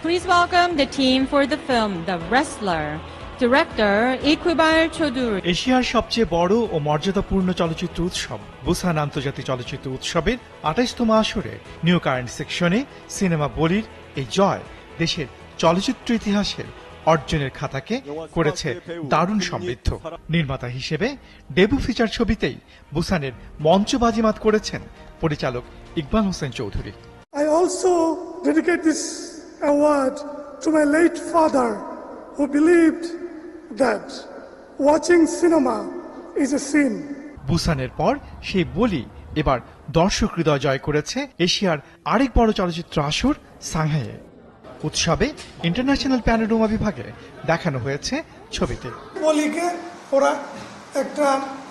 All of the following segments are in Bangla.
Please welcome the team for the film The Wrestler. Director Iqbal Chaudhuri. এশিয়ার সবচেয়ে বড় ও মর্যাদাপূর্ণ চলচ্চিত্র উৎসব বুসান আন্তর্জাতিক চলচ্চিত্র উৎসবের ২৮তম আসরে নিউ কারেন্ট সেকশনে সিনেমা বলির এই জয় দেশের চলচ্চিত্র ইতিহাসের অর্জনের খাতাকে করেছে দারুণ সমৃদ্ধ। নির্মাতা হিসেবে ডেবু ফিচার ছবিতেই বুসানের মঞ্চ বাজিমাত করেছেন পরিচালক Iqbal Hossain Chowdhury. I also dedicate this award to my late father who believed that watching cinema is a sin. বুসানের পর সেই বলি এবার দর্শক হৃদয় জয় করেছে এশিয়ার আরেক বড় চলচ্চিত্র আসর সাংহাইয়ে। উৎসবে ইন্টারন্যাশনাল প্যানোরামা বিভাগে দেখানো হয়েছে ছবিতে। বলিকে ওরা একটা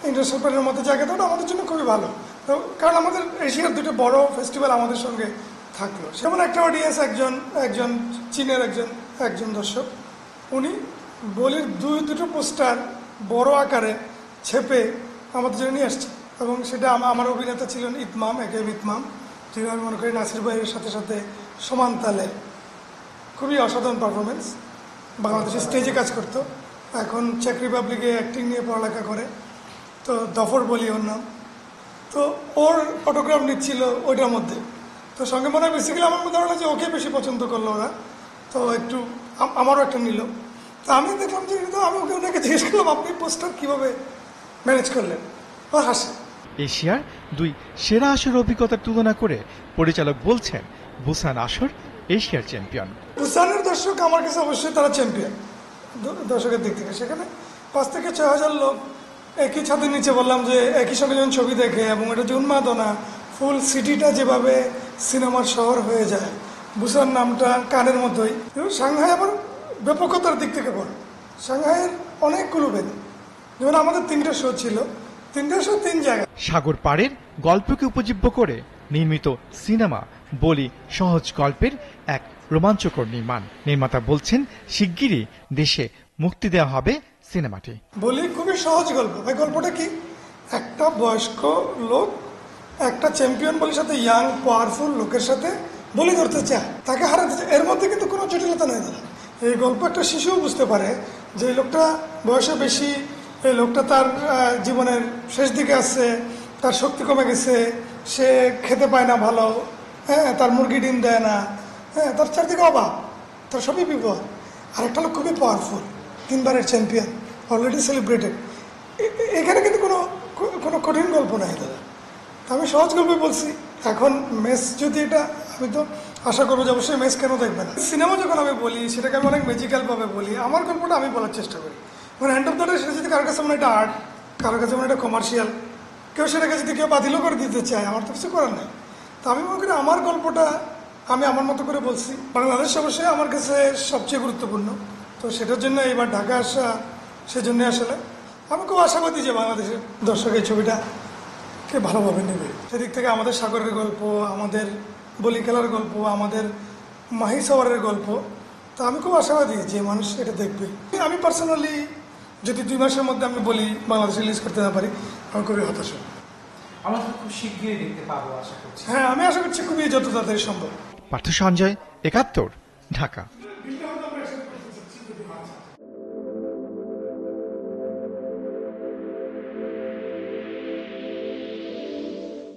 ইন্টারন্যাশনাল প্যানোরামার মধ্যে জায়গা দেওয়া আমাদের জন্য খুবই ভালো, কারণ আমাদের এশিয়ার দুটো বড় ফেস্টিভ্যাল আমাদের সঙ্গে থাকলো। যেমন একটা অডিয়েন্স একজন চীনের একজন দর্শক, উনি বলির দুটো পোস্টার বড় আকারে ছেপে আমাদের জন্য নিয়ে আসছে, এবং সেটা আমার অভিনেতা ছিলেন ইতমাম, ইতমাম, যিনি আমি মনে করি নাসির ভাইয়ের সাথে সাথে সমান তালে। খুবই অসাধারণ পারফরমেন্স। বাংলাদেশের স্টেজে কাজ করতো, এখন চেক রিপাবলিকে অ্যাক্টিং নিয়ে পড়ালেখা করে। তো দফর বলি ওর নাম। তো ওর অটোগ্রাফ নিচ্ছিল ওইটার মধ্যে। তো সঙ্গে মনে হয় বেসিক্যালি আমার মধ্যে হলো যে ওকে বেশি পছন্দ করলো ওরা, তো একটু আমারও একটা নিল। তো আমি দেখলাম যে আমি ওনাকে জিজ্ঞেস করলাম আপনি পোস্টার কীভাবে ম্যানেজ করলেন, ও হাসে। এশিয়ার দুই সেরা আসর অভিজ্ঞতার তুলনা করে পরিচালক বলছেন বুসান আসর এশিয়ার চ্যাম্পিয়ন। বুসানের দর্শক আমার কাছে অবশ্যই তারা চ্যাম্পিয়ন দর্শকের দিক থেকে। সেখানে 5 থেকে 6,000 লোক একই ছাদের নিচে, বললাম যে একই সঙ্গে যখন ছবি দেখে, এবং এটা যে উন্মাদনা, ফুল সিটিটা যেভাবে সিনেমার শহর হয়ে যায়, বুসান নামটা কানের মতোই। সাংহাই আবার ব্যাপকতার দিক থেকে বড়। সাংহাইয়ের অনেকগুলো ভেন্যু, যেমন আমাদের 3টে শো ছিল, 3টে শো 3 জায়গায়। সাগর পাড়ের গল্পকে উপজীব্য করে নির্মিত সিনেমা বলি সহজ গল্পের এক রোমাঞ্চকর নির্মাণ। নির্মাতা বলছেন শিগগিরই দেশে মুক্তি দেওয়া হবে সিনেমাটি। বলি খুবই সহজ গল্প। এই গল্পটা কি, একটা বয়স্ক লোক একটা চ্যাম্পিয়ন বলির সাথে, ইয়াং পাওয়ারফুল লোকের সাথে বলি ধরতে চায়, তাকে হারাতে চায়। এর মধ্যে কিন্তু কোনো জটিলতা নেই দাদা। এই গল্প একটা শিশুও বুঝতে পারে যে এই লোকটা বয়সে বেশি, এই লোকটা তার জীবনের শেষ দিকে আসছে, তার শক্তি কমে গেছে, সে খেতে পায় না ভালো, হ্যাঁ, তার মুরগি ডিম দেয় না, হ্যাঁ, তার চারদিকে অভাব, তার সবই বিপদ। আর একটা লোক খুবই পাওয়ারফুল, 3বারের চ্যাম্পিয়ন, অলরেডি সেলিব্রেটেড। এখানে কিন্তু কোনো কঠিন গল্প নাই দাদা। আমি সহজ গল্পই বলছি। এখন মেস যদি এটা, আমি তো আশা করবো যে অবশ্যই মেস কেন দেখবে না। সিনেমা যখন আমি বলি সেটাকে আমি অনেক ম্যাজিক্যালভাবে বলি। আমার গল্পটা আমি বলার চেষ্টা করি, মানে এন্ড অফ দ্য ডে সেটা যদি কারোর কাছে মনে একটা আর্ট, কারোর কাছে মনে একটা কমার্শিয়াল, কেউ সেটাকে যদি কেউ বাতিলও করে দিতে চায়, আমার তো কিছু করার নেই। তো আমি মনে করি আমার গল্পটা আমি আমার মতো করে বলছি। বাংলাদেশ অবশ্যই আমার কাছে সবচেয়ে গুরুত্বপূর্ণ, তো সেটার জন্য এবার ঢাকা আসা, সেজন্য আসলে আমি খুব আশাবাদী যে বাংলাদেশের দর্শক এই ছবিটাকে ভালোভাবে নেবে। সেদিক থেকে আমাদের সাগরের গল্প, আমাদের বলি খেলার গল্প, আমাদের মাহি সাওয়ারের গল্প, তো আমি খুব আশাবাদী যে মানুষ এটা দেখবে। আমি পার্সোনালি যদি 2 মাসের মধ্যে আমি বলি বাংলাদেশে রিলিজ করতে না পারি, আমি খুবই হতাশ হব। আমরা খুব শীঘ্রই দেখতে পাবো আশা করছি। হ্যাঁ, আমি আশা করছি খুবই যত তাড়াতাড়ি সম্ভব। পার্থ সঞ্জয়, ৭১, ঢাকা।